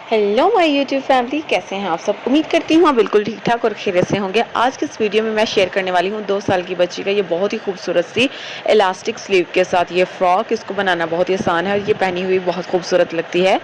Hello my YouTube family, कैसे हैं आप सब। उम्मीद करती हूँ आप बिल्कुल ठीक ठाक और खैरियत से होंगे। आज के इस वीडियो में मैं शेयर करने वाली हूँ 2 साल की बच्ची का ये बहुत ही खूबसूरत सी इलास्टिक स्लीव के साथ ये फ्रॉक। इसको बनाना बहुत ही आसान है और ये पहनी हुई बहुत खूबसूरत लगती है।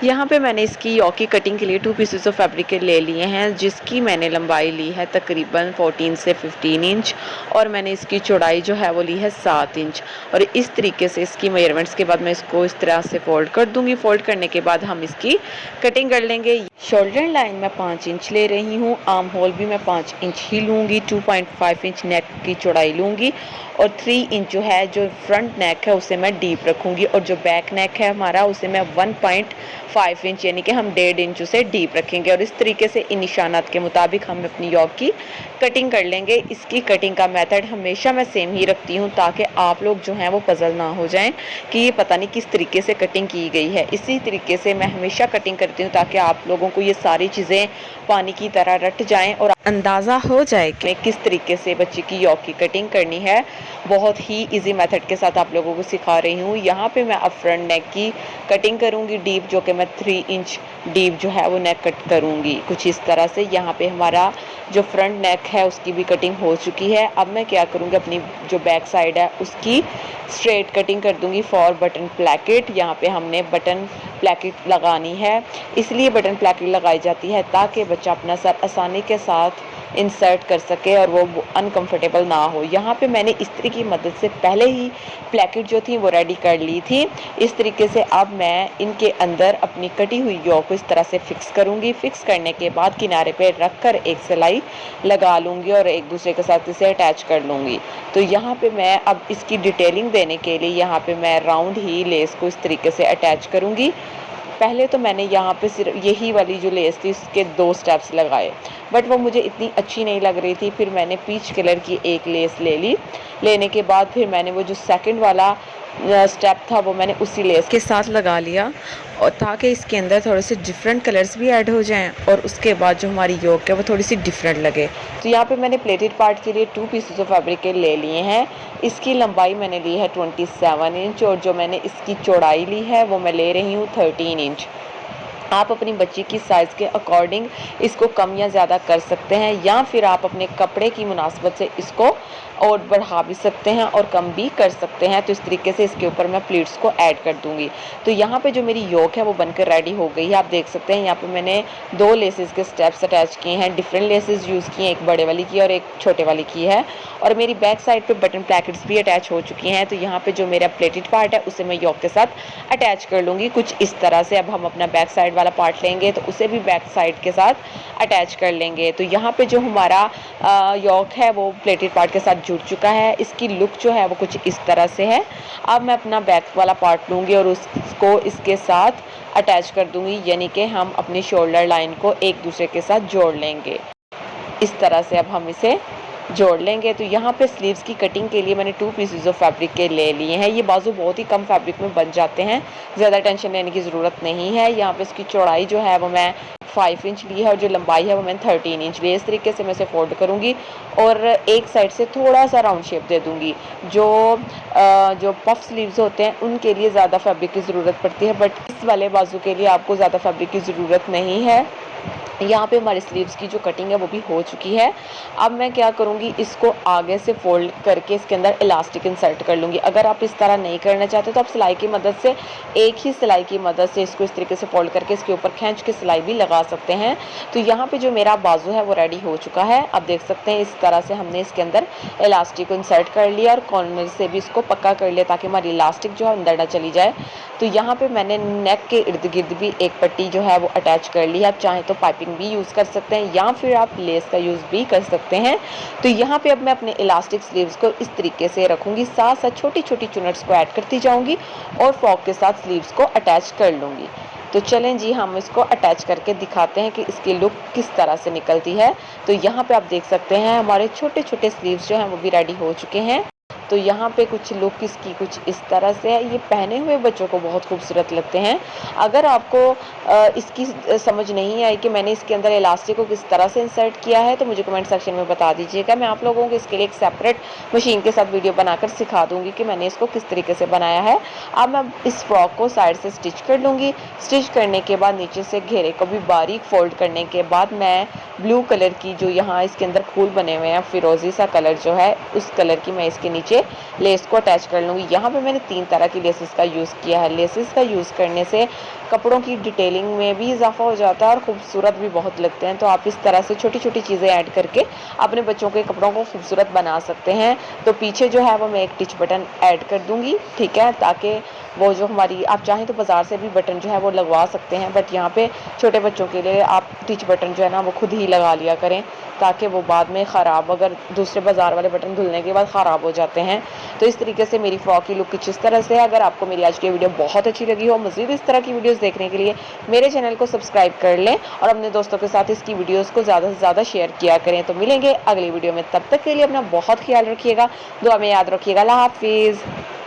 यहाँ पे मैंने इसकी यॉक की कटिंग के लिए 2 पीसेस ऑफ फैब्रिक के ले लिए हैं, जिसकी मैंने लंबाई ली है तकरीबन 14 से 15 इंच और मैंने इसकी चौड़ाई जो है वो ली है 7 इंच। और इस तरीके से इसकी मेजरमेंट्स के बाद मैं इसको इस तरह से फोल्ड कर दूंगी। फोल्ड करने के बाद हम इसकी कटिंग कर लेंगे। शोल्डर लाइन मैं 5 इंच ले रही हूँ, आर्म होल भी मैं 5 इंच ही लूँगी, 2.5 इंच नेक की चौड़ाई लूँगी और 3 इंच जो है जो फ्रंट नेक है उसे मैं डीप रखूँगी और जो बैक नेक है हमारा उसे मैं 1.5 इंच यानी कि हम 1.5 इंच उसे डीप रखेंगे। और इस तरीके से इन निशानात के मुताबिक हम अपनी यॉक की कटिंग कर लेंगे। इसकी कटिंग का मेथड हमेशा मैं सेम ही रखती हूँ ताकि आप लोग जो हैं वो पजल ना हो जाएं कि ये पता नहीं किस तरीके से कटिंग की गई है। इसी तरीके से मैं हमेशा कटिंग करती हूँ ताकि आप लोगों को ये सारी चीज़ें पानी की तरह रट जाएं और अंदाज़ा हो जाए कि किस तरीके से बच्चे की यॉक की कटिंग करनी है। बहुत ही इजी मेथड के साथ आप लोगों को सिखा रही हूँ। यहाँ पे मैं अब फ्रंट नेक की कटिंग करूँगी डीप, जो कि मैं 3 इंच डीप जो है वो नेक कट करूँगी कुछ इस तरह से। यहाँ पे हमारा जो फ्रंट नेक है उसकी भी कटिंग हो चुकी है। अब मैं क्या करूँगी, अपनी जो बैक साइड है उसकी स्ट्रेट कटिंग कर दूँगी फॉर बटन प्लैकेट। यहाँ पे हमने बटन प्लैकेट लगानी है, इसलिए बटन प्लैकेट लगाई जाती है ताकि बच्चा अपना सर आसानी के साथ इंसर्ट कर सके और वो अनकंफर्टेबल ना हो। यहाँ पे मैंने इस्त्री की मदद से पहले ही प्लैकेट जो थी वो रेडी कर ली थी। इस तरीके से अब मैं इनके अंदर अपनी कटी हुई यॉक को इस तरह से फिक्स करूँगी। फिक्स करने के बाद किनारे पे रख कर एक सिलाई लगा लूँगी और एक दूसरे के साथ इसे अटैच कर लूँगी। तो यहाँ पे मैं अब इसकी डिटेलिंग देने के लिए यहाँ पे मैं राउंड ही लेस को इस तरीके से अटैच करूँगी। पहले तो मैंने यहाँ पे सिर्फ यही वाली जो लेस थी इसके 2 स्टेप्स लगाए, बट वो मुझे इतनी अच्छी नहीं लग रही थी। फिर मैंने पीच कलर की एक लेस ले ली। लेने के बाद फिर मैंने वो जो सेकंड वाला स्टेप था वो मैंने उसी लेस के साथ लगा लिया और ताकि इसके अंदर थोड़े से डिफरेंट कलर्स भी ऐड हो जाएं और उसके बाद जो हमारी योक है वो थोड़ी सी डिफरेंट लगे। तो यहाँ पे मैंने प्लेटेड पार्ट के लिए 2 पीसेस ऑफ फैब्रिक के ले लिए हैं। इसकी लंबाई मैंने ली है 27 इंच और जो मैंने इसकी चौड़ाई ली है वो मैं ले रही हूँ 13 इंच। आप अपनी बच्ची की साइज़ के अकॉर्डिंग इसको कम या ज़्यादा कर सकते हैं या फिर आप अपने कपड़े की मुनासबत से इसको और बढ़ा भी सकते हैं और कम भी कर सकते हैं। तो इस तरीके से इसके ऊपर मैं प्लीट्स को ऐड कर दूंगी। तो यहाँ पे जो मेरी योक है वो बनकर रेडी हो गई है। आप देख सकते हैं यहाँ पे मैंने 2 लेसेस के स्टेप्स अटैच किए हैं, डिफरेंट लेसेस यूज़ किए हैं, एक बड़े वाली की और एक छोटे वाली की है। और मेरी बैक साइड पे बटन प्लैकेट्स भी अटैच हो चुकी हैं। तो यहाँ पे जो मेरा प्लेटेड पार्ट है उसे मैं योक के साथ अटैच कर लूँगी कुछ इस तरह से। अब हम अपना बैक साइड वाला पार्ट लेंगे तो उसे भी बैक साइड के साथ अटैच कर लेंगे। तो यहाँ पे जो हमारा योक है वो प्लेटेड पार्ट के साथ जुड़ चुका है। इसकी लुक जो है वो कुछ इस तरह से है। अब मैं अपना बैक वाला पार्ट लूँगी और उसको इसके साथ अटैच कर दूँगी, यानी कि हम अपनी शोल्डर लाइन को एक दूसरे के साथ जोड़ लेंगे। इस तरह से अब हम इसे जोड़ लेंगे। तो यहाँ पे स्लीव्स की कटिंग के लिए मैंने 2 पीसेस ऑफ फैब्रिक के ले लिए हैं। ये बाजू बहुत ही कम फैब्रिक में बन जाते हैं, ज़्यादा टेंशन लेने की ज़रूरत नहीं है। यहाँ पे इसकी चौड़ाई जो है वो मैं 5 इंच ली है और जो लंबाई है वो मैंने 13 इंच ली है। इस तरीके से मैं इसे फोल्ड करूँगी और एक साइड से थोड़ा सा राउंड शेप दे दूँगी। जो पफ स्लीव्स होते हैं उनके लिए ज़्यादा फैब्रिक की ज़रूरत पड़ती है, बट इस वाले बाजू के लिए आपको ज़्यादा फैब्रिक की ज़रूरत नहीं है। यहाँ पे हमारी स्लीव्स की जो कटिंग है वो भी हो चुकी है। अब मैं क्या करूँगी, इसको आगे से फोल्ड करके इसके अंदर इलास्टिक इंसर्ट कर लूँगी। अगर आप इस तरह नहीं करना चाहते तो आप सिलाई की मदद से, एक ही सिलाई की मदद से इसको इस तरीके से फोल्ड करके इसके ऊपर खींच के सिलाई भी लगा सकते हैं। तो यहाँ पे जो मेरा बाजू है वो रेडी हो चुका है। आप देख सकते हैं इस तरह से हमने इसके अंदर इलास्टिक को इंसर्ट कर लिया और कॉर्नर से भी इसको पक्का कर लिया ताकि हमारी इलास्टिक जो है अंदर ना चली जाए। तो यहाँ पे मैंने नेक के इर्द गिर्द भी एक पट्टी जो है वो अटैच कर ली है। आप चाहें तो पाइपिंग भी यूज़ कर सकते हैं या फिर आप लेस का यूज़ भी कर सकते हैं। तो यहाँ पे अब मैं अपने इलास्टिक स्लीव्स को इस तरीके से रखूँगी, साथ साथ छोटी छोटी चुनट्स को ऐड करती जाऊँगी और फ्रॉक के साथ स्लीव्स को अटैच कर लूँगी। तो चलें जी, हम इसको अटैच करके दिखाते हैं कि इसकी लुक किस तरह से निकलती है। तो यहाँ पे आप देख सकते हैं हमारे छोटे छोटे स्लीव्स जो हैं वो भी रेडी हो चुके हैं। तो यहाँ पे कुछ लुक इसकी कुछ इस तरह से है। ये पहने हुए बच्चों को बहुत खूबसूरत लगते हैं। अगर आपको इसकी समझ नहीं आई कि मैंने इसके अंदर इलास्टिक को किस तरह से इंसर्ट किया है तो मुझे कमेंट सेक्शन में बता दीजिएगा। मैं आप लोगों को इसके लिए एक सेपरेट मशीन के साथ वीडियो बनाकर सिखा दूँगी कि मैंने इसको किस तरीके से बनाया है। अब मैं इस फ्रॉक को साइड से स्टिच कर लूँगी। स्टिच करने के बाद नीचे से घेरे को भी बारीक फोल्ड करने के बाद मैं ब्लू कलर की जो यहाँ इसके अंदर फूल बने हुए हैं, फिरोजी सा कलर जो है उस कलर की मैं इसके नीचे लेस को अटैच कर लूँगी। यहाँ पे मैंने 3 तरह की लेसेस का यूज़ किया है। लेसेस का यूज़ करने से कपड़ों की डिटेलिंग में भी इजाफा हो जाता है और खूबसूरत भी बहुत लगते हैं। तो आप इस तरह से छोटी छोटी चीज़ें ऐड करके अपने बच्चों के कपड़ों को खूबसूरत बना सकते हैं। तो पीछे जो है वो मैं एक टिच बटन ऐड कर दूँगी, ठीक है, ताकि वो जो हमारी, आप चाहें तो बाज़ार से भी बटन जो है वो लगवा सकते हैं, बट यहाँ पे छोटे बच्चों के लिए आप टिच बटन जो है ना वो खुद ही लगा लिया करें, ताकि वो बाद में ख़राब, अगर दूसरे बाज़ार वाले बटन धुलने के बाद ख़राब हो जाते हैं। तो इस तरीके से मेरी फ्रॉक की लुक कुछ इस तरह से है। अगर आपको मेरी आज की वीडियो बहुत अच्छी लगी हो, मज़ीद इस तरह की वीडियोज़ देखने के लिए मेरे चैनल को सब्सक्राइब कर लें और अपने दोस्तों के साथ इसकी वीडियोज़ को ज़्यादा से ज़्यादा शेयर किया करें। तो मिलेंगे अगली वीडियो में, तब तक के लिए अपना बहुत ख्याल रखिएगा, दुआ में याद रखिएगा। अल्लाह हाफिज़।